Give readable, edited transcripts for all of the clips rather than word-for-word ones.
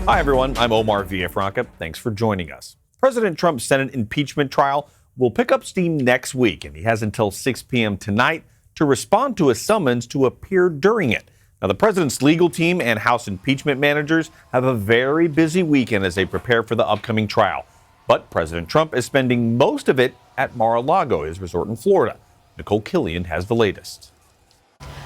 Hi, everyone. I'm Omar Villafranca. Thanks for joining us. President Trump's Senate impeachment trial will pick up steam next week, and he has until 6 p.m. tonight to respond to a summons to appear during it. Now, the president's legal team and House impeachment managers have a very busy weekend as they prepare for the upcoming trial. But President Trump is spending most of it at Mar-a-Lago, his resort in Florida. Nikole Killion has the latest.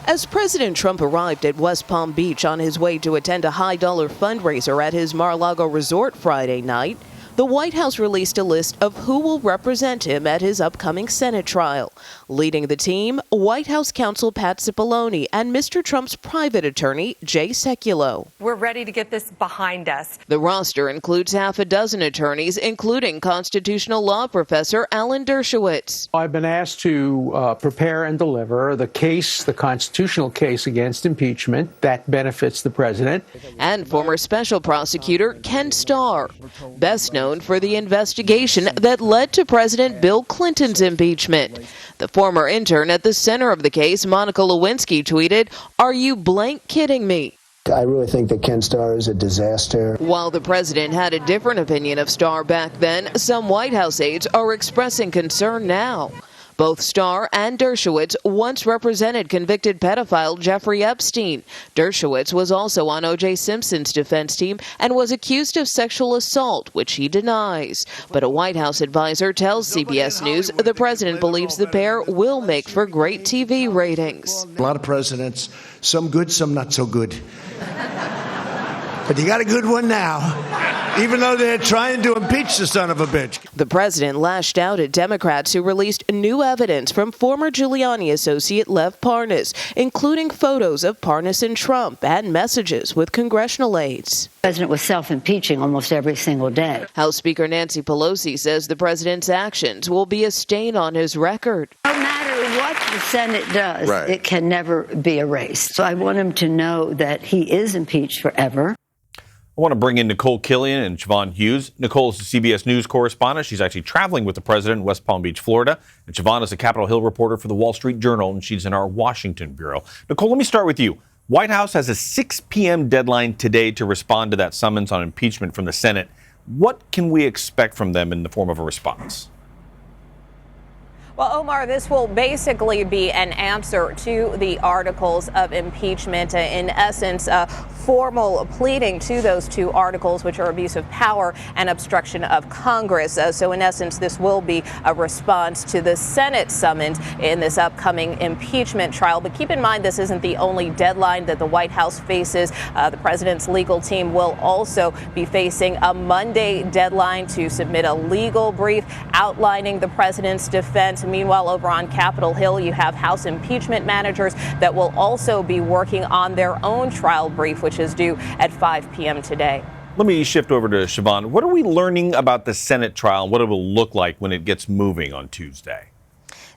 As President Trump arrived at West Palm Beach on his way to attend a high-dollar fundraiser at his Mar-a-Lago resort Friday night, the White House released a list of who will represent him at his upcoming Senate trial. Leading the team, White House counsel Pat Cipollone and Mr. Trump's private attorney, Jay Sekulow. We're ready to get this behind us. The roster includes half a dozen attorneys, including constitutional law professor Alan Dershowitz. I've been asked to prepare and deliver the case, the constitutional case against impeachment that benefits the president. And former special prosecutor Ken Starr, best known for the investigation that led to President Bill Clinton's impeachment. The former intern at the center of the case, Monica Lewinsky, tweeted, "Are you blank kidding me?" I really think that Ken Starr is a disaster. While the president had a different opinion of Starr back then, some White House aides are expressing concern now. Both Starr and Dershowitz once represented convicted pedophile Jeffrey Epstein. Dershowitz was also on O.J. Simpson's defense team and was accused of sexual assault, which he denies. But a White House advisor tells CBS News the president believes the pair will make for great TV ratings. A lot of presidents, some good, some not so good. But you got a good one now, even though they're trying to impeach the son of a bitch. The president lashed out at Democrats who released new evidence from former Giuliani associate Lev Parnas, including photos of Parnas and Trump and messages with congressional aides. The president was self-impeaching almost every single day. House Speaker Nancy Pelosi says the president's actions will be a stain on his record. No matter what the Senate does, It can never be erased. So I want him to know that he is impeached forever. I want to bring in Nikole Killion and Siobhan Hughes. Nikole is the CBS News correspondent. She's actually traveling with the president in West Palm Beach, Florida. And Siobhan is a Capitol Hill reporter for the Wall Street Journal, and she's in our Washington bureau. Nikole, let me start with you. White House has a 6 p.m. deadline today to respond to that summons on impeachment from the Senate. What can we expect from them in the form of a response? Well, Omar, this will basically be an answer to the articles of impeachment. In essence, a formal pleading to those two articles, which are abuse of power and obstruction of Congress. So in essence, this will be a response to the Senate summons in this upcoming impeachment trial. But keep in mind, this isn't the only deadline that the White House faces. The president's legal team will also be facing a Monday deadline to submit a legal brief outlining the president's defense. Meanwhile, over on Capitol Hill, you have House impeachment managers that will also be working on their own trial brief, which is due at 5 p.m. today. Let me shift over to Siobhan. What are we learning about the Senate trial and what it will look like when it gets moving on Tuesday?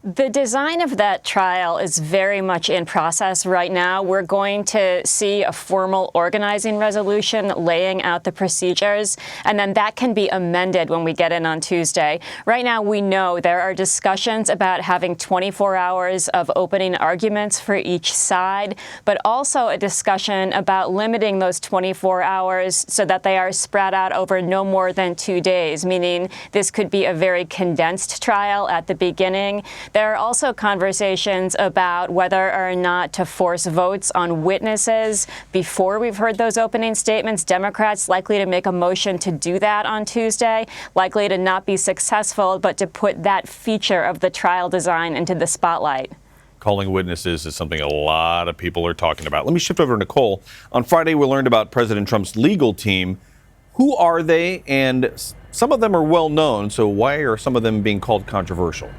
The design of that trial is very much in process right now. We're going to see a formal organizing resolution laying out the procedures, and then that can be amended when we get in on Tuesday. Right now, we know there are discussions about having 24 hours of opening arguments for each side, but also a discussion about limiting those 24 hours so that they are spread out over no more than 2 days, meaning this could be a very condensed trial at the beginning. There are also conversations about whether or not to force votes on witnesses before we've heard those opening statements. Democrats likely to make a motion to do that on Tuesday, likely to not be successful, but to put that feature of the trial design into the spotlight. Calling witnesses is something a lot of people are talking about. Let me shift over to Nikole. On Friday, we learned about President Trump's legal team. Who are they? And some of them are well known, so why are some of them being called controversial?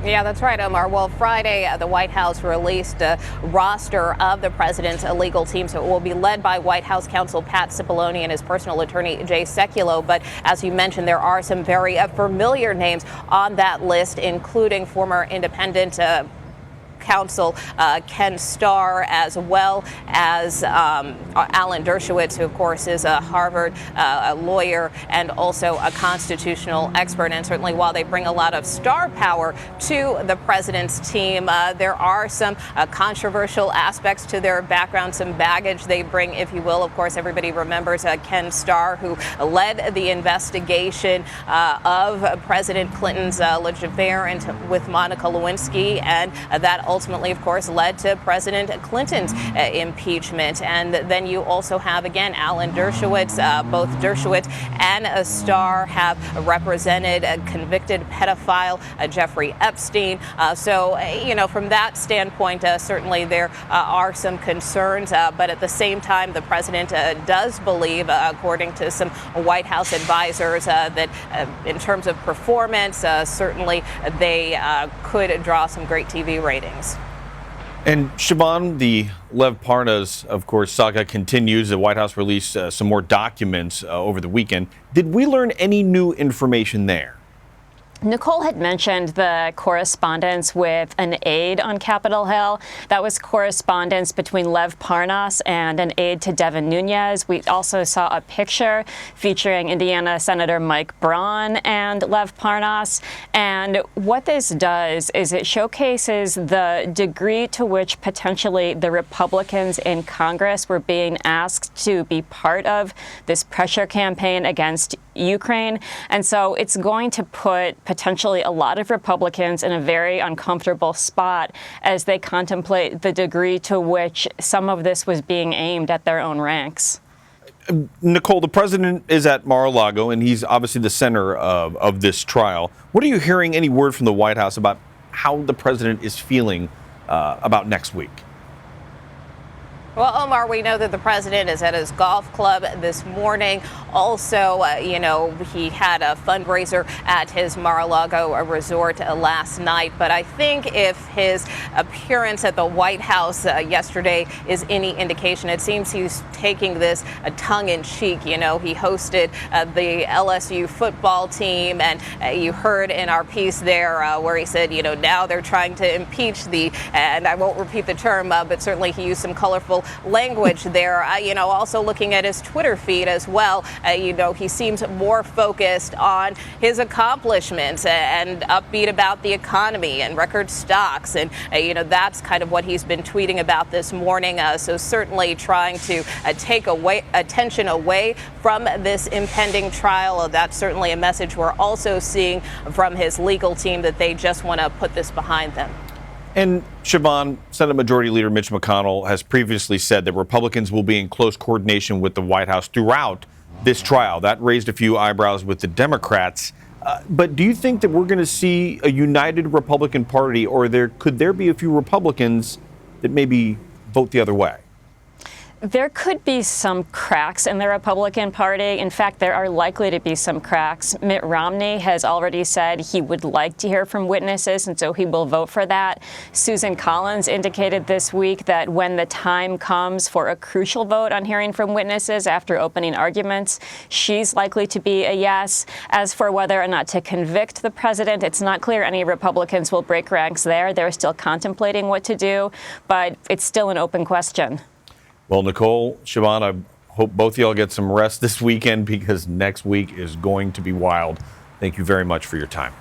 Yeah, that's right, Omar. Well, Friday, the White House released a roster of the president's legal team. So it will be led by White House counsel Pat Cipollone and his personal attorney, Jay Sekulow. But as you mentioned, there are some very familiar names on that list, including former independent counsel Ken Starr, as well as Alan Dershowitz, who of course is a Harvard lawyer and also a constitutional expert. And certainly while they bring a lot of star power to the president's team, there are some controversial aspects to their background, some baggage they bring, if you will. Of course, everybody remembers Ken Starr, who led the investigation of President Clinton's alleged affair with Monica Lewinsky, and that ultimately, of course, led to President Clinton's impeachment. And then you also have, again, Alan Dershowitz. Both Dershowitz and Starr have represented a convicted pedophile, Jeffrey Epstein. So, from that standpoint, certainly there are some concerns. But at the same time, the president does believe, according to some White House advisors, that in terms of performance, certainly they could draw some great TV ratings. And Siobhan, the Lev Parnas, of course, saga continues. The White House released some more documents over the weekend. Did we learn any new information there? Nikole had mentioned the correspondence with an aide on Capitol Hill. That was correspondence between Lev Parnas and an aide to Devin Nunes. We also saw a picture featuring Indiana Senator Mike Braun and Lev Parnas. And what this does is it showcases the degree to which potentially the Republicans in Congress were being asked to be part of this pressure campaign against Ukraine. And so it's going to put potentially a lot of Republicans in a very uncomfortable spot as they contemplate the degree to which some of this was being aimed at their own ranks. Nikole, the president is at Mar-a-Lago, and he's obviously the center of this trial. What are you hearing, any word from the White House about how the president is feeling about next week? Well, Omar, we know that the president is at his golf club this morning. Also, he had a fundraiser at his Mar-a-Lago resort last night. But I think if his appearance at the White House yesterday is any indication, it seems he's taking this tongue-in-cheek. He hosted the LSU football team, and you heard in our piece there where he said, now they're trying to impeach and I won't repeat the term, but certainly he used some colorful language there. Also looking at his Twitter feed as well, he seems more focused on his accomplishments and upbeat about the economy and record stocks. And, that's kind of what he's been tweeting about this morning. So certainly trying to take attention away from this impending trial. That's certainly a message we're also seeing from his legal team, that they just want to put this behind them. And Siobhan, Senate Majority Leader Mitch McConnell has previously said that Republicans will be in close coordination with the White House throughout this trial. That raised a few eyebrows with the Democrats. But do you think that we're going to see a united Republican Party, or could there be a few Republicans that maybe vote the other way? There could be some cracks in the Republican Party. In fact, there are likely to be some cracks. Mitt Romney has already said he would like to hear from witnesses, and so he will vote for that. Susan Collins indicated this week that when the time comes for a crucial vote on hearing from witnesses after opening arguments, she's likely to be a yes. As for whether or not to convict the president, it's not clear any Republicans will break ranks there. They're still contemplating what to do, but it's still an open question. Well, Nikole, Siobhan, I hope both of y'all get some rest this weekend, because next week is going to be wild. Thank you very much for your time.